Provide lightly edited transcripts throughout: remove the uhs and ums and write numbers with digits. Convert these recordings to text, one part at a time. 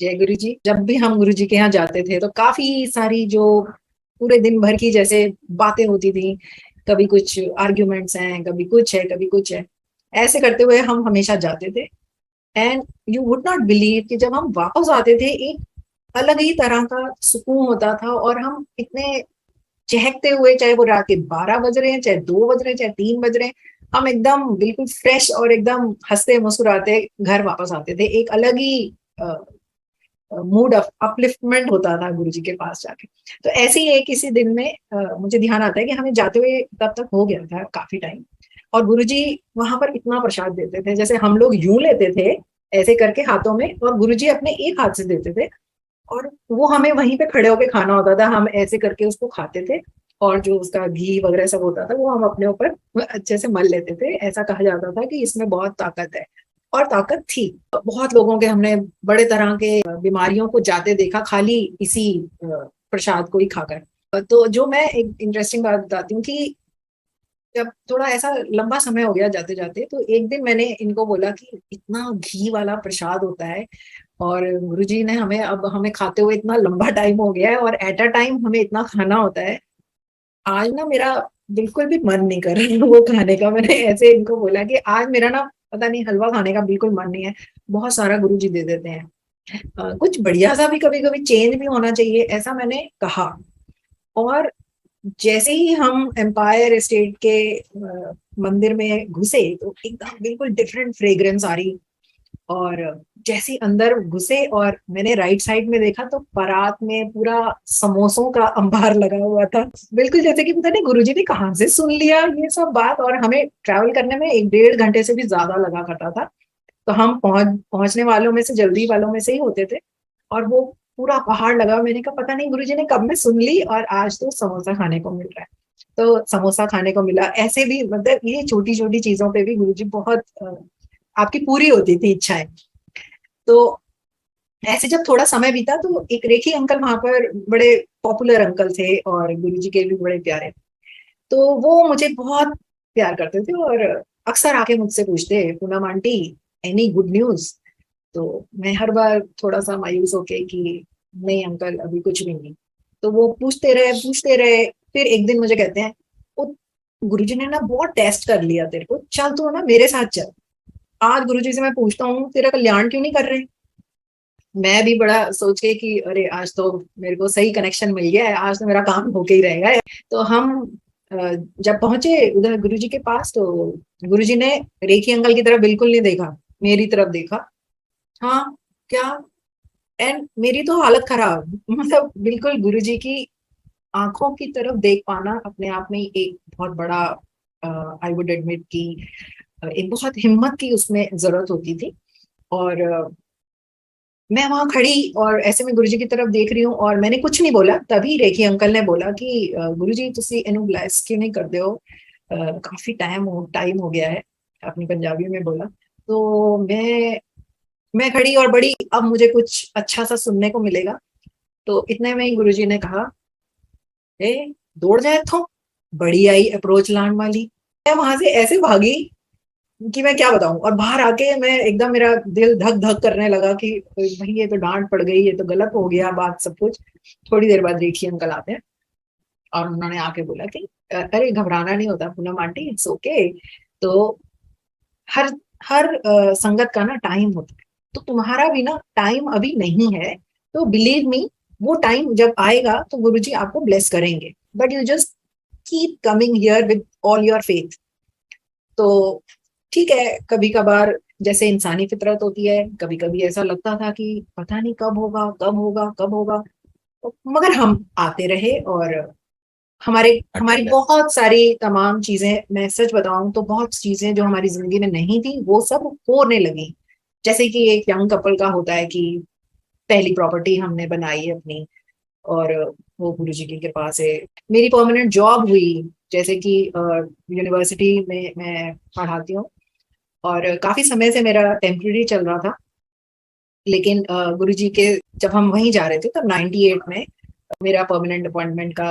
जय गुरु जी। जब भी हम गुरु जी के यहाँ जाते थे तो काफी सारी जो पूरे दिन भर की जैसे बातें होती थी, कभी कुछ आर्ग्यूमेंट्स हैं, कभी कुछ है, कभी कुछ है। ऐसे करते हुए हम हमेशा जाते थे। And you would not believe कि जब हम वापस आते थे, एक अलग ही तरह का सुकून होता था। और हम इतने चहकते हुए, चाहे वो रात के 12 बज रहे हैं, चाहे 2 बज रहे हैं, चाहे 3 बज रहे हैं, हम एकदम बिल्कुल फ्रेश और एकदम हंसते मुस्कुराते घर वापस आते थे। एक अलग ही मूड अपलिफ्टमेंट होता था गुरु जी के पास जाके। तो ऐसे ही एक किसी दिन में मुझे ध्यान आता है कि हमें जाते हुए तब तक हो गया था काफी टाइम। और गुरु जी वहां पर इतना प्रसाद देते थे, जैसे हम लोग यूं लेते थे ऐसे करके हाथों में, और गुरु जी अपने एक हाथ से देते थे। और वो हमें वहीं पे खड़े होके खाना होता था, हम ऐसे करके उसको खाते थे। और जो उसका घी वगैरह सब होता था वो हम अपने ऊपर अच्छे से मल लेते थे। ऐसा कहा जाता था कि इसमें बहुत ताकत है। और ताकत थी। बहुत लोगों के हमने बड़े तरह के बीमारियों को जाते देखा, खाली इसी प्रसाद को ही खाकर। तो जो मैं एक इंटरेस्टिंग बात बताती हूँ कि जब थोड़ा ऐसा लंबा समय हो गया जाते जाते, तो एक दिन मैंने इनको बोला कि इतना घी वाला प्रसाद होता है, और गुरुजी ने हमें खाते हुए इतना लंबा टाइम हो गया है, और एट अ टाइम हमें इतना खाना होता है। आज ना मेरा बिल्कुल भी मन नहीं कर रहा वो खाने का। मैंने ऐसे इनको बोला कि आज मेरा ना पता नहीं, हलवा खाने का बिल्कुल मन नहीं है। बहुत सारा गुरुजी दे देते हैं। कुछ बढ़िया सा भी कभी कभी चेंज भी होना चाहिए, ऐसा मैंने कहा। और जैसे ही हम एम्पायर स्टेट के मंदिर में घुसे, तो एकदम बिल्कुल डिफरेंट फ्रेग्रेंस आ रही। और जैसे ही अंदर घुसे और मैंने राइट साइड में देखा, तो परात में पूरा समोसों का अंबार लगा हुआ था। बिल्कुल जैसे कि पता नहीं गुरुजी ने कहाँ से सुन लिया ये सब बात। और हमें ट्रैवल करने में 1 डेढ़ घंटे से भी ज्यादा लगा करता था। तो हम पहुंचने वालों में से, जल्दी वालों में से ही होते थे। और वो पूरा पहाड़ लगा। मैंने कहा पता नहीं गुरुजी ने कब में सुन ली, और आज तो समोसा खाने को मिल रहा है। तो समोसा खाने को मिला। ऐसे भी मतलब ये छोटी छोटी चीजों पे भी गुरुजी बहुत आपकी पूरी होती थी इच्छाएं। तो ऐसे जब थोड़ा समय बीता, तो एक रेखी अंकल वहां पर बड़े पॉपुलर अंकल थे, और गुरुजी के भी बड़े प्यारे। तो वो मुझे बहुत प्यार करते थे, और अक्सर आके मुझसे पूछते, Poonam aunty any good news. तो मैं हर बार थोड़ा सा मायूस होके कि नहीं अंकल, अभी कुछ भी नहीं। तो वो पूछते रहे पूछते रहे। फिर एक दिन मुझे कहते हैं, "ओ, गुरुजी ने ना बहुत टेस्ट कर लिया तेरे को, चल तू ना मेरे साथ चल। आज गुरुजी से मैं पूछता हूँ तेरा कल्याण क्यों नहीं कर रहे।" मैं भी बड़ा सोच के कि अरे आज तो मेरे को सही कनेक्शन मिल गया है, आज तो मेरा काम होके ही रहेगा। तो हम जब पहुंचे उधर गुरुजी के पास, तो गुरुजी ने रेखी अंकल की तरफ बिल्कुल नहीं देखा, मेरी तरफ देखा। हाँ, क्या। एंड मेरी तो हालत खराब मतलब बिल्कुल गुरुजी की आंखों की तरफ देख पाना अपने आप में ही एक बहुत बड़ा, आई वुड एडमिट की एक बहुत हिम्मत की उसमें जरूरत होती थी। और मैं वहां खड़ी और ऐसे में गुरुजी की तरफ देख रही हूँ, और मैंने कुछ नहीं बोला। तभी रेखी अंकल ने बोला कि गुरुजी तुसी इन्हू ब्लेस क्यों नहीं करते हो, काफी टाइम हो गया है। अपनी पंजाबी में बोला। तो मैं खड़ी और बड़ी, अब मुझे कुछ अच्छा सा सुनने को मिलेगा। तो इतने में ही गुरुजी ने कहा, ए दौड़ जाए इत्थों, बड़ी आई अप्रोच लाने वाली। मैं वहां से ऐसे भागी कि मैं क्या बताऊं। और बाहर आके मैं एकदम, मेरा दिल धक धक करने लगा कि भाई ये तो डांट पड़ गई, ये तो गलत हो गया बात सब कुछ। थोड़ी देर बाद देखिए अंकल आते हैं, और उन्होंने आके बोला कि अरे घबराना नहीं होता पूनम आंटी, इट्स ओके। तो हर हर संगत का ना टाइम होता है। तो तुम्हारा भी ना टाइम अभी नहीं है। तो बिलीव मी, वो टाइम जब आएगा तो गुरुजी आपको ब्लेस करेंगे। But you just keep coming here with all your faith. तो ठीक है, कभी कभार जैसे इंसानी फितरत होती है, कभी कभी ऐसा लगता था कि पता नहीं कब होगा, कब होगा, कब होगा। मगर हम आते रहे। और हमारे हमारी बहुत सारी तमाम चीजें, मैं सच बताऊं तो बहुत चीजें जो हमारी जिंदगी में नहीं थी, वो सब होने लगी। जैसे कि एक यंग कपल का होता है कि पहली प्रॉपर्टी हमने बनाई अपनी, और वो गुरु जी की कृपा से मेरी परमानेंट जॉब हुई। जैसे कि यूनिवर्सिटी में मैं पढ़ाती हूँ, और काफी समय से मेरा टेम्पररी चल रहा था। लेकिन गुरुजी के, जब हम वहीं जा रहे थे तब 98 में मेरा परमानेंट अपॉइंटमेंट का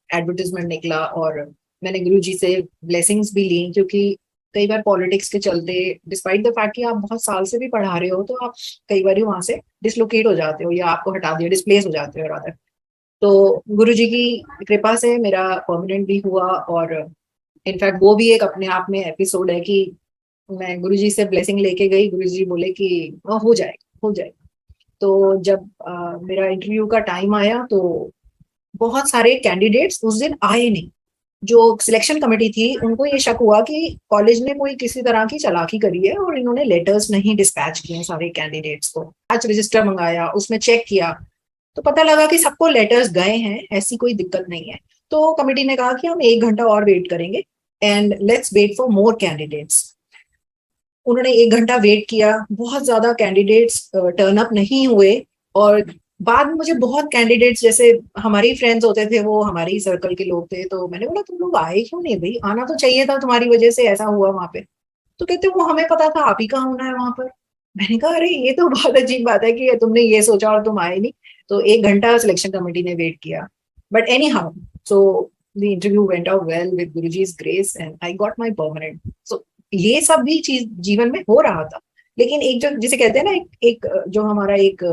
एडवर्टाइजमेंट निकला। और मैंने गुरुजी से ब्लेसिंग्स भी ली, क्योंकि कई बार पॉलिटिक्स के चलते, डिस्पाइट द फैक्ट कि आप बहुत साल से भी पढ़ा रहे हो, तो आप कई बार वहां से डिसलोकेट हो जाते हो या आपको हटा दिया, डिस्प्लेस हो जाते हो रादर। तो गुरुजी की कृपा से मेरा परमानेंट भी हुआ, और इनफैक्ट वो भी एक अपने आप में एपिसोड है कि मैं गुरुजी से ब्लेसिंग लेके गई, गुरुजी बोले कि हो जाएगा, हो जाएगा। तो जब मेरा इंटरव्यू का टाइम आया तो बहुत सारे कैंडिडेट्स उस दिन आए नहीं। जो सिलेक्शन कमेटी थी उनको ये शक हुआ कि कॉलेज ने कोई किसी तरह की चालाकी करी है और इन्होंने लेटर्स नहीं डिस्पैच किए सारे कैंडिडेट्स को। आज रजिस्टर मंगाया, उसमें चेक किया, तो पता लगा कि सबको लेटर्स गए हैं, ऐसी कोई दिक्कत नहीं है। तो कमेटी ने कहा कि हम 1 घंटा और वेट करेंगे and let's wait for more candidates. उन्होंने 1 घंटा वेट किया, बहुत ज्यादा कैंडिडेट्स टर्न अप नहीं हुए, और बाद में मुझे बहुत कैंडिडेट्स, जैसे हमारे ही फ्रेंड्स होते थे, वो हमारे ही सर्कल के लोग थे, तो मैंने बोला तुम लोग आए क्यों नहीं भाई, आना तो चाहिए था, तुम्हारी वजह से ऐसा हुआ वहां पे। तो कहते वो हमें पता था आप ही कहाँ होना है वहां पर। मैंने कहा अरे ये तो बहुत अजीब बात है कि तुमने ये सोचा और तुम आए नहीं। तो 1 घंटा सिलेक्शन कमेटी ने वेट किया, but anyhow, so the interview went out well with Guruji's grace and I got my permanent. So ये सब भी चीज जीवन में हो रहा था, लेकिन एक जो जिसे कहते हैं ना, एक जो हमारा एक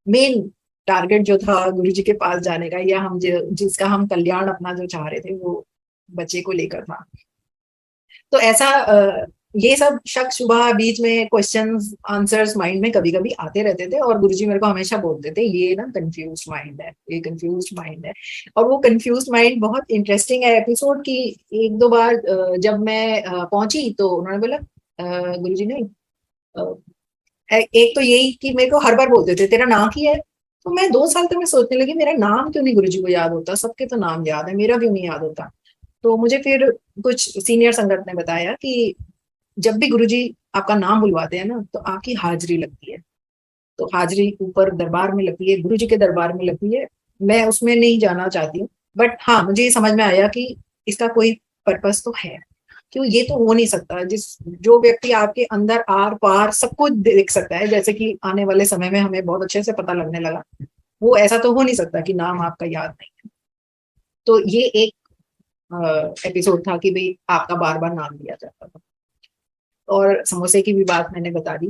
मेन टारगेट जो था गुरुजी के पास जाने का, या हम जिसका हम कल्याण अपना जो चाह रहे थे, वो बच्चे को लेकर था। तो ऐसा ये सब शक शुबा, बीच में क्वेश्चंस आंसर्स माइंड में कभी कभी आते रहते थे, और गुरुजी मेरे को हमेशा बोलते थे ये ना कंफ्यूज्ड माइंड है, ये कंफ्यूज्ड माइंड है। और वो कंफ्यूज्ड माइंड बहुत इंटरेस्टिंग है एपिसोड की। 1-2 बार जब मैं पहुंची तो उन्होंने बोला गुरुजी ने एक तो यही कि मेरे को हर बार बोलते थे तेरा नाम क्या है। तो मैं 2 साल तक मैं सोचने लगी मेरा नाम क्यों नहीं गुरुजी को याद होता, सबके तो नाम याद है, मेरा क्यों नहीं याद होता। तो मुझे फिर कुछ सीनियर संगत ने बताया कि जब भी गुरुजी आपका नाम बुलवाते हैं ना, तो आपकी हाजिरी लगती है। तो हाजिरी ऊपर दरबार में लगती है, गुरुजी के दरबार में लगती है। मैं उसमें नहीं जाना चाहती हूँ, बट हाँ मुझे ये समझ में आया कि इसका कोई पर्पस तो है। क्यों, ये तो हो नहीं सकता जिस जो व्यक्ति आपके अंदर आर पार सब कुछ देख सकता है, जैसे कि आने वाले समय में हमें बहुत अच्छे से पता लगने लगा, वो ऐसा तो हो नहीं सकता कि नाम आपका याद नहीं है। तो ये एक एपिसोड था कि भाई आपका बार बार नाम लिया जाता था। और समोसे की भी बात मैंने बता दी।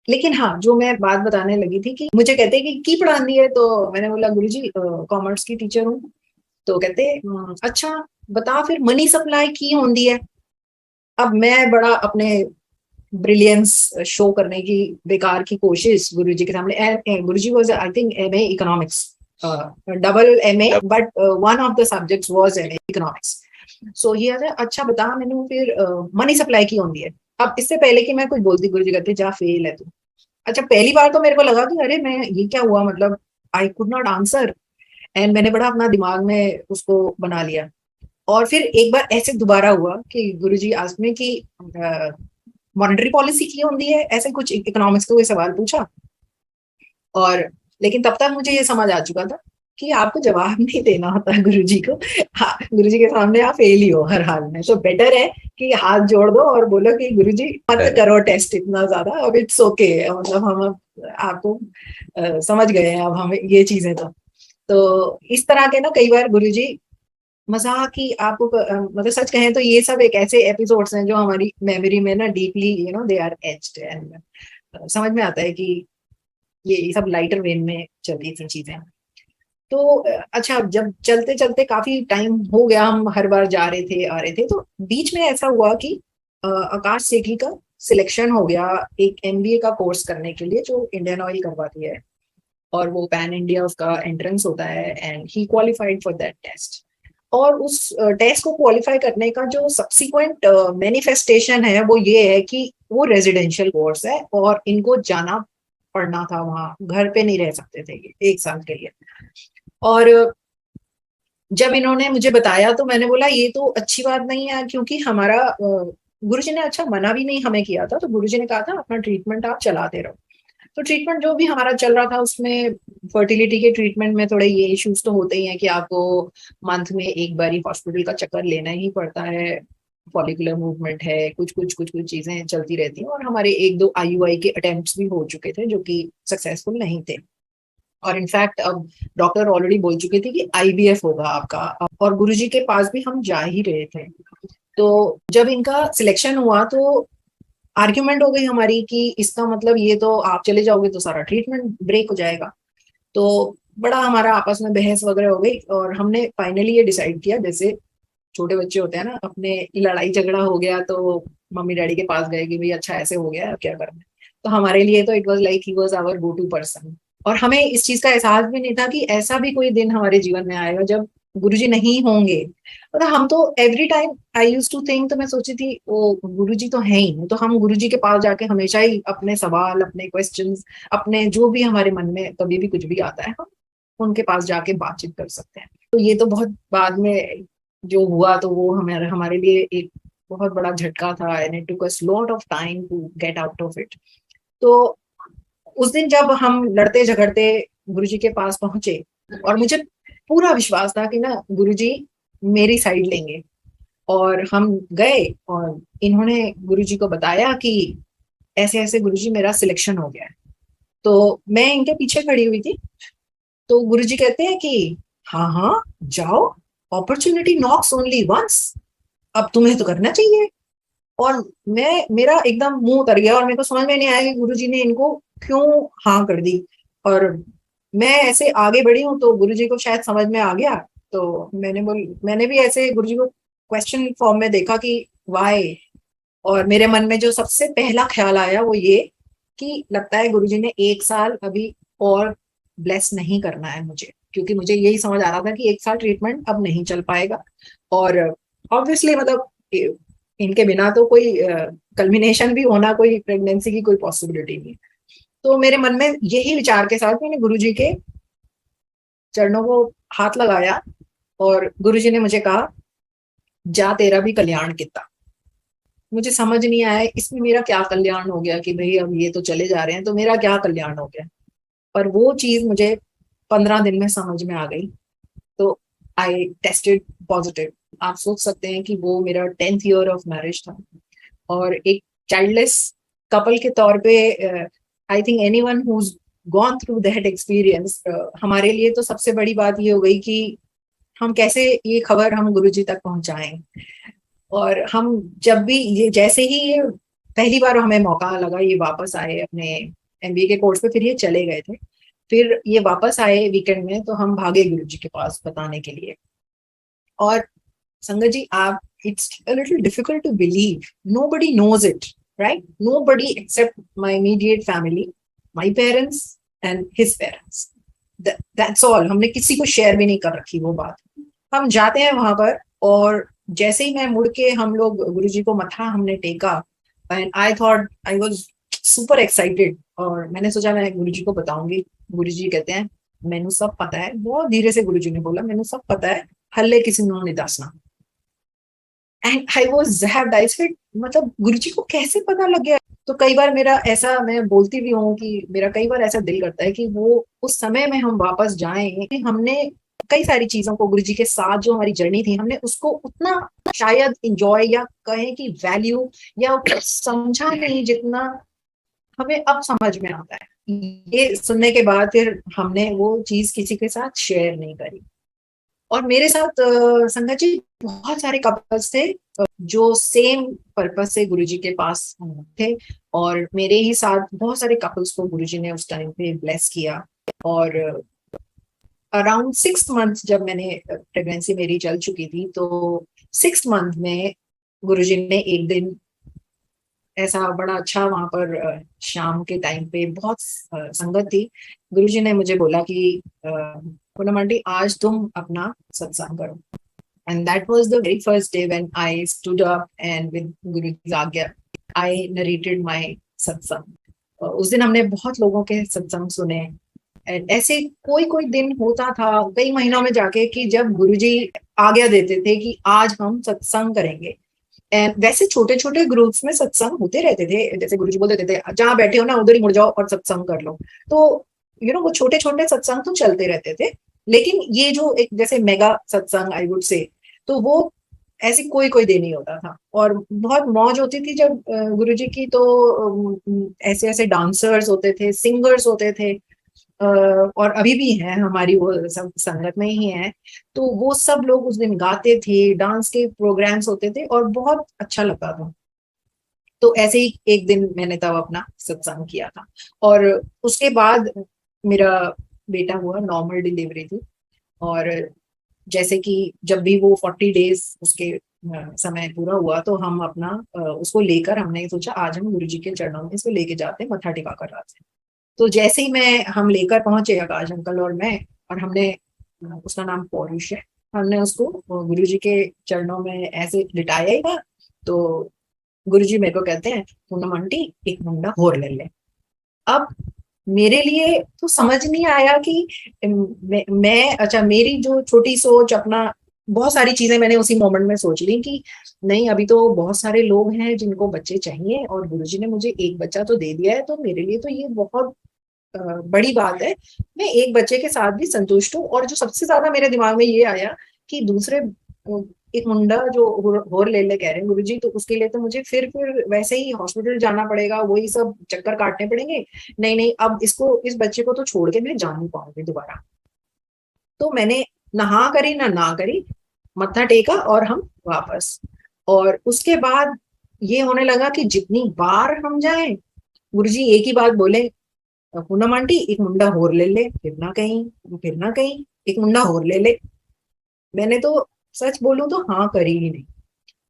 लेकिन हाँ, जो मैं बात बताने लगी थी कि मुझे कहते कि की पढ़ानी है, तो मैंने बोला गुरुजी कॉमर्स की टीचर हूँ। तो कहते अच्छा बता फिर मनी सप्लाई की होती है। अब मैं बड़ा अपने ब्रिलियंस शो करने की बेकार की कोशिश गुरुजी के सामने। Guruji was I think MA economics, double MA, but one of the subjects was MA economics. So ये अच्छा बता मैंने फिर मनी सप्लाई की होती है। अब इससे पहले कि मैं कुछ बोलती, गुरुजी कहते जा फेल है तू। अच्छा पहली बार तो मेरे को लगा कि अरे मैं ये क्या हुआ, मतलब I could not answer, and मैंने बड़ा अपना दिमाग में उसको बना लिया। और फिर एक बार ऐसे दोबारा हुआ कि गुरुजी आस्क्ड मी कि मॉनेटरी पॉलिसी की होती है, ऐसे कुछ इकोनॉमिक्स का कोई सवाल पूछा। और लेकिन तब तक मुझे ये समझ आ चुका था कि आपको जवाब नहीं देना होता है गुरुजी को। हाँ, गुरुजी के सामने आप फेल ही हो हर हाल में, तो बेटर है कि हाथ जोड़ दो और बोलो कि गुरुजी मत करो टेस्ट इतना ज्यादा, अब इट्स ओके, मतलब हम आपको समझ गए हैं अब हमें ये चीजें। तो इस तरह के ना कई बार गुरुजी मजाक ही आपको मतलब सच कहें तो ये सब एक ऐसे एपिसोड्स हैं जो हमारी मेमोरी में ना deeply they are etched, and समझ में आता है कि ये सब लाइटर वेन में चलती थी चीजें। तो अच्छा, जब चलते चलते काफी टाइम हो गया, हम हर बार जा रहे थे आ रहे थे, तो बीच में ऐसा हुआ कि आकाश सेठी का सिलेक्शन हो गया एक एमबीए का कोर्स करने के लिए जो इंडियन ऑयल करवाती है, और वो पैन इंडिया उसका एंट्रेंस होता है, and he qualified for that test. और उस टेस्ट को क्वालिफाई करने का जो सब्सिक्वेंट मैनिफेस्टेशन है वो ये है कि वो रेजिडेंशियल कोर्स है और इनको जाना पढ़ना था, वहां घर पे नहीं रह सकते थे ये 1 साल के लिए। और जब इन्होंने मुझे बताया तो मैंने बोला ये तो अच्छी बात नहीं है, क्योंकि हमारा गुरुजी ने अच्छा मना भी नहीं हमें किया था, तो गुरुजी ने कहा था अपना ट्रीटमेंट आप चलाते रहो। तो ट्रीटमेंट जो भी हमारा चल रहा था उसमें फर्टिलिटी के ट्रीटमेंट में थोड़े ये इश्यूज तो होते ही हैं कि आपको मंथ में एक बार ही हॉस्पिटल का चक्कर लेना ही पड़ता है, फॉलिकुलर मूवमेंट है, कुछ चीजें चलती रहती हैं, और हमारे 1-2 आईयूआई के अटेम्प्ट्स भी हो चुके थे जो कि सक्सेसफुल नहीं थे। और इनफैक्ट अब डॉक्टर ऑलरेडी बोल चुके थे कि आईवीएफ होगा आपका, और गुरुजी के पास भी हम जा ही रहे थे। तो जब इनका सिलेक्शन हुआ तो आर्ग्यूमेंट हो गई हमारी कि इसका मतलब ये तो आप चले जाओगे तो सारा ट्रीटमेंट ब्रेक हो जाएगा। तो बड़ा हमारा आपस में बहस वगैरह हो गई और हमने फाइनली ये डिसाइड किया, जैसे छोटे बच्चे होते हैं ना, अपने लड़ाई झगड़ा हो गया तो मम्मी डैडी के पास गए कि भाई अच्छा ऐसे हो गया, अब क्या करना है। तो हमारे लिए तो it was like he was our go to person. और हमें इस चीज का एहसास भी नहीं था कि ऐसा भी कोई दिन हमारे जीवन में आएगा जब गुरुजी नहीं होंगे। मतलब हम तो every time I used to think, तो मैं सोची थी वो गुरुजी तो है ही नहीं, तो हम गुरुजी के पास जाके हमेशा ही अपने सवाल, अपने क्वेश्चंस, अपने जो भी हमारे मन में कभी भी कुछ भी आता है, हम उनके पास जाके बातचीत कर सकते हैं। तो ये तो बहुत बाद में जो हुआ, तो वो हमारे हमारे लिए एक बहुत बड़ा झटका था, and it took us lot of time to get out of it. तो उस दिन जब हम लड़ते झगड़ते गुरुजी के पास पहुंचे, और मुझे पूरा विश्वास था कि ना गुरुजी मेरी साइड लेंगे, और हम गए और इन्होंने गुरुजी को बताया कि ऐसे ऐसे गुरुजी मेरा सिलेक्शन हो गया है। तो मैं इनके पीछे खड़ी हुई थी, तो गुरुजी कहते हैं कि हाँ हाँ जाओ, अपॉर्चुनिटी नॉक्स ओनली वंस, अब तुम्हें तो करना चाहिए। और मैं मेरा एकदम मुंह उतर गया और मेरे को समझ में नहीं आया कि गुरुजी ने इनको क्यों हाँ कर दी। और मैं ऐसे आगे बढ़ी हूँ तो गुरुजी को शायद समझ में आ गया। तो मैंने भी ऐसे गुरुजी को क्वेश्चन फॉर्म में देखा कि वाई। और मेरे मन में जो सबसे पहला ख्याल आया वो ये कि लगता है गुरुजी ने 1 साल अभी और ब्लेस नहीं करना है मुझे, क्योंकि मुझे यही समझ आ रहा था कि 1 साल ट्रीटमेंट अब नहीं चल पाएगा। और ऑब्वियसली मतलब इनके बिना तो कोई कल्मिनेशन भी होना, कोई प्रेगनेंसी की कोई पॉसिबिलिटी नहीं। तो मेरे मन में यही विचार के साथ मैंने गुरुजी के चरणों को हाथ लगाया, और गुरुजी ने मुझे कहा जा तेरा भी कल्याण किता। मुझे समझ नहीं आया इसमें मेरा क्या कल्याण हो गया कि भाई अब ये तो चले जा रहे हैं तो मेरा क्या कल्याण हो गया। पर वो चीज मुझे 15 दिन में समझ में आ गई। तो आई टेस्टेड पॉजिटिव। आप सोच सकते हैं कि वो मेरा 10th ईयर ऑफ मैरिज था, और एक चाइल्डलेस कपल के तौर पे I think anyone who's gone through that experience, हमारे लिए तो सबसे बड़ी बात ये हो गई कि हम कैसे ये खबर हम गुरुजी तक पहुंचाएं। और हम जब भी ये जैसे ही ये पहली बार हमें मौका लगा, ये वापस आए अपने एमबीए के कोर्स पे, फिर ये चले गए थे, फिर ये वापस आए वीकेंड में, तो हम भागे गुरुजी के पास बताने के लिए। और संगत जी, आप it's a little difficult to believe. Nobody knows it, right? Nobody except my immediate family, my parents and his parents. That's all. हमने किसी को शेयर भी नहीं कर रखी वो बात। हम जाते हैं वहां पर, और जैसे ही मैं मुड़ के, हम लोग गुरुजी को मथा हमने टेका, and I thought I was super excited, और मैंने सोचा मैं गुरुजी को बताऊंगी। गुरुजी कहते हैं मैनू सब पता है, बहुत धीरे से गुरुजी ने बोला, मैनू सब पता है, हल्ले किसी ने नहीं दसना। And I was zapped, I said मतलब गुरुजी को कैसे पता लग गया। तो कई बार मेरा ऐसा, मैं बोलती भी हूँ कि मेरा कई बार ऐसा दिल करता है कि वो उस समय में हम वापस जाएं। हमने कई सारी चीजों को गुरुजी के साथ जो हमारी जर्नी थी, हमने उसको उतना शायद इंजॉय या कहें कि वैल्यू या समझा नहीं जितना हमें अब समझ में आता है। ये सुनने के बाद फिर हमने वो चीज किसी के साथ शेयर नहीं करी। और मेरे साथ संगत जी बहुत सारे कपल्स थे जो सेम पर्पस से गुरुजी के पास थे, और मेरे ही साथ बहुत सारे कपल्स को गुरुजी ने उस टाइम पे ब्लेस किया। और अराउंड 6 मंथ जब मैंने प्रेगनेंसी मेरी चल चुकी थी, तो 6 मंथ में गुरुजी ने एक दिन ऐसा बड़ा अच्छा वहां पर शाम के टाइम पे बहुत संगत थी। गुरुजी ने मुझे बोला कि पूनम आंटी आज तुम अपना सत्संग करो। And that was the very first day when I stood up and with Guruji's आज्ञा आई नरेटेड माय सत्संग। उस दिन हमने बहुत लोगों के सत्संग सुने। एंड ऐसे कोई कोई दिन होता था कई महीनों में जाके कि जब गुरुजी आज्ञा देते थे कि आज हम सत्संग करेंगे। एंड वैसे छोटे छोटे ग्रुप्स में सत्संग होते रहते थे, जैसे गुरुजी बोल देते थे जहां बैठे हो ना उधर ही मुड़ जाओ और सत्संग कर लो। तो वो छोटे छोटे सत्संग तो चलते रहते थे, लेकिन ये जो एक जैसे मेगा सत्संग आई वुड से, तो वो ऐसे कोई कोई दिन ही होता था। और बहुत मौज होती थी जब गुरुजी की, तो ऐसे ऐसे डांसर्स होते थे, सिंगर्स होते थे, और अभी भी हैं, हमारी वो सब संगत में ही हैं। तो वो सब लोग उस दिन गाते थे, डांस के प्रोग्राम्स होते थे और बहुत अच्छा लगता था। तो ऐसे ही एक दिन मैंने तब अपना सत्संग किया था। और उसके बाद मेरा बेटा हुआ, नॉर्मल डिलीवरी थी। और जैसे कि जब भी वो 40 डेज उसके समय पूरा हुआ तो हम अपना उसको लेकर हमने सोचा आज हम गुरु जी के चरणों में इसको लेके जाते हैं, मत्था टिका कर आते हैं। तो जैसे ही मैं हम लेकर पहुंचे, आकाश अंकल और मैं, और हमने उसका नाम पौरुष है, हमने उसको गुरु जी के चरणों में ऐसे लिटाया ही था। तो गुरु जी मेरे को कहते हैं, पूनम आंटी एक मुंडा और ले ले। अब मेरे लिए तो समझ नहीं आया कि मैं अच्छा, मेरी जो छोटी सोच अपना, बहुत सारी चीजें मैंने उसी मोमेंट में सोच ली कि नहीं, अभी तो बहुत सारे लोग हैं जिनको बच्चे चाहिए और गुरुजी ने मुझे एक बच्चा तो दे दिया है, तो मेरे लिए तो ये बहुत बड़ी बात है। मैं एक बच्चे के साथ भी संतुष्ट हूँ। और जो सबसे ज्यादा मेरे दिमाग में ये आया कि दूसरे एक मुंडा जो होर ले ले कह रहे हैं गुरुजी, तो उसके लिए तो मुझे फिर वैसे ही हॉस्पिटल जाना पड़ेगा, वही सब चक्कर काटने पड़ेंगे। नहीं नहीं, अब इसको, इस बच्चे को तो छोड़ के मैं जा नहीं पाऊंगी दोबारा। तो मैंने नहा करी ना करी, मत्था टेका और हम वापस। और उसके बाद ये होने लगा कि जितनी बार हम जाएं, गुरुजी एक ही बात बोले, पूनम आंटी एक मुंडा होर ले ले, फिर ना कहीं, एक मुंडा होर ले ले। मैंने तो सच बोलूं तो हाँ करी ही नहीं।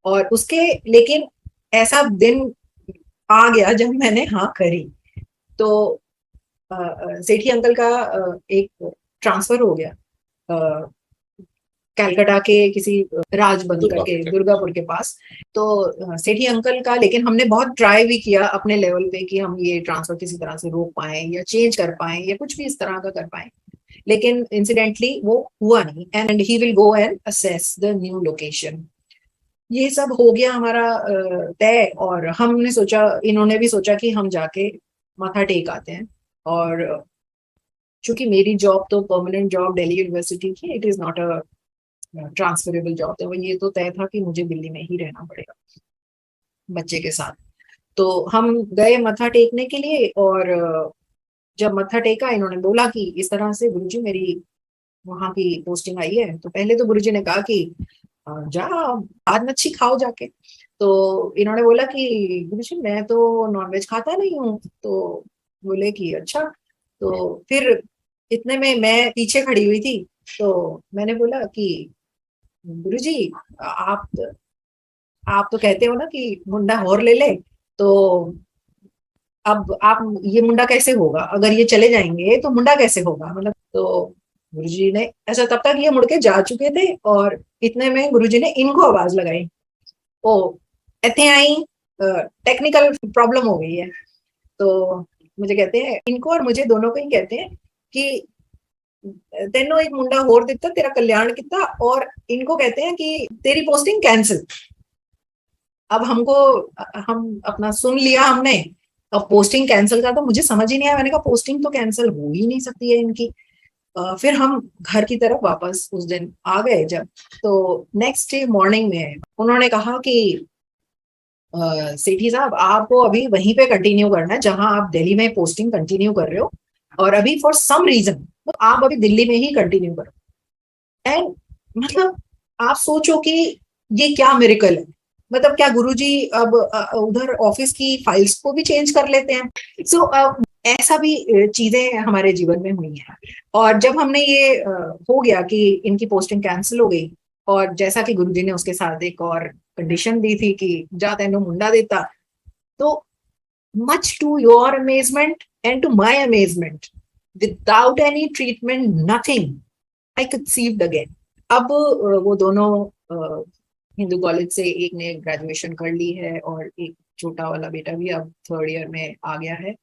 और उसके, लेकिन ऐसा दिन आ गया जब मैंने हाँ करी। तो सेठी अंकल का एक ट्रांसफर हो गया कलकत्ता के किसी राजबंद करके, दुर्गापुर के पास। तो सेठी अंकल का, लेकिन हमने बहुत ट्राई भी किया अपने लेवल पे कि हम ये ट्रांसफर किसी तरह से रोक पाए या चेंज कर पाए या कुछ भी इस तरह का कर पाए। लेकिन इंसिडेंटली वो हुआ नहीं, and he will go and assess the new location. ये सब हो गया हमारा तय। और हमने सोचा, इन्होंने भी सोचा कि हम जाके माथा टेक आते हैं। और चूंकि मेरी जॉब तो परमानेंट जॉब दिल्ली यूनिवर्सिटी की, it is not a transferable job, तो ये तो तय था कि मुझे दिल्ली में ही रहना पड़ेगा बच्चे के साथ। तो हम गए मत्था टेकने के लिए। और जब मत्था टेका, इन्होंने बोला कि इस तरह से गुरुजी मेरी वहां की पोस्टिंग आई है। तो पहले तो गुरुजी ने कहा कि जा, आज मच्छी खाओ जाके। तो इन्होंने बोला कि गुरुजी मैं तो नॉनवेज खाता नहीं हूँ। तो बोले कि अच्छा। तो फिर इतने में मैं पीछे खड़ी हुई थी। तो मैंने बोला कि गुरुजी, आप आप तो कहते हो ना कि मुंडा और ले ले, तो अब आप, ये मुंडा कैसे होगा, अगर ये चले जाएंगे तो मुंडा कैसे होगा, मतलब। तो गुरुजी ने ऐसा, तब तक ये मुड़ के जा चुके थे। और इतने में गुरुजी ने इनको आवाज लगाई, ओ इतने आई, टेक्निकल प्रॉब्लम हो गई है। तो मुझे कहते हैं, इनको और मुझे दोनों को ही कहते हैं कि तेनो एक मुंडा होर दिता, तेरा कल्याण किता। और इनको कहते हैं कि तेरी पोस्टिंग कैंसिल। अब हमको, हम अपना सुन लिया हमने। अब पोस्टिंग कैंसिल का तो मुझे समझ ही नहीं आया। मैंने कहा पोस्टिंग तो कैंसिल हो ही नहीं सकती है इनकी। फिर हम घर की तरफ वापस उस दिन आ गए जब, तो नेक्स्ट डे मॉर्निंग में उन्होंने कहा कि सेठी साहब, आपको अभी वहीं पे कंटिन्यू करना है जहां आप दिल्ली में पोस्टिंग कंटिन्यू कर रहे हो। और अभी फॉर सम रीजन तो आप अभी दिल्ली में ही कंटिन्यू करो। एंड मतलब आप सोचो कि ये क्या मिरेकल है। मतलब क्या गुरुजी अब उधर ऑफिस की फाइल्स को भी चेंज कर लेते हैं। सो ऐसा भी चीजें हमारे जीवन में हुई हैं। और जब हमने ये हो गया कि इनकी पोस्टिंग कैंसिल हो गई, और जैसा कि गुरुजी ने उसके साथ एक और कंडीशन दी थी कि जा तेनो मुंडा देता। तो much to your amazement and to my amazement, without any treatment, nothing, I conceived again. अब वो दोनों हिंदू कॉलेज से, एक ने ग्रेजुएशन कर ली है और एक छोटा वाला बेटा भी अब 3rd ईयर में आ गया है।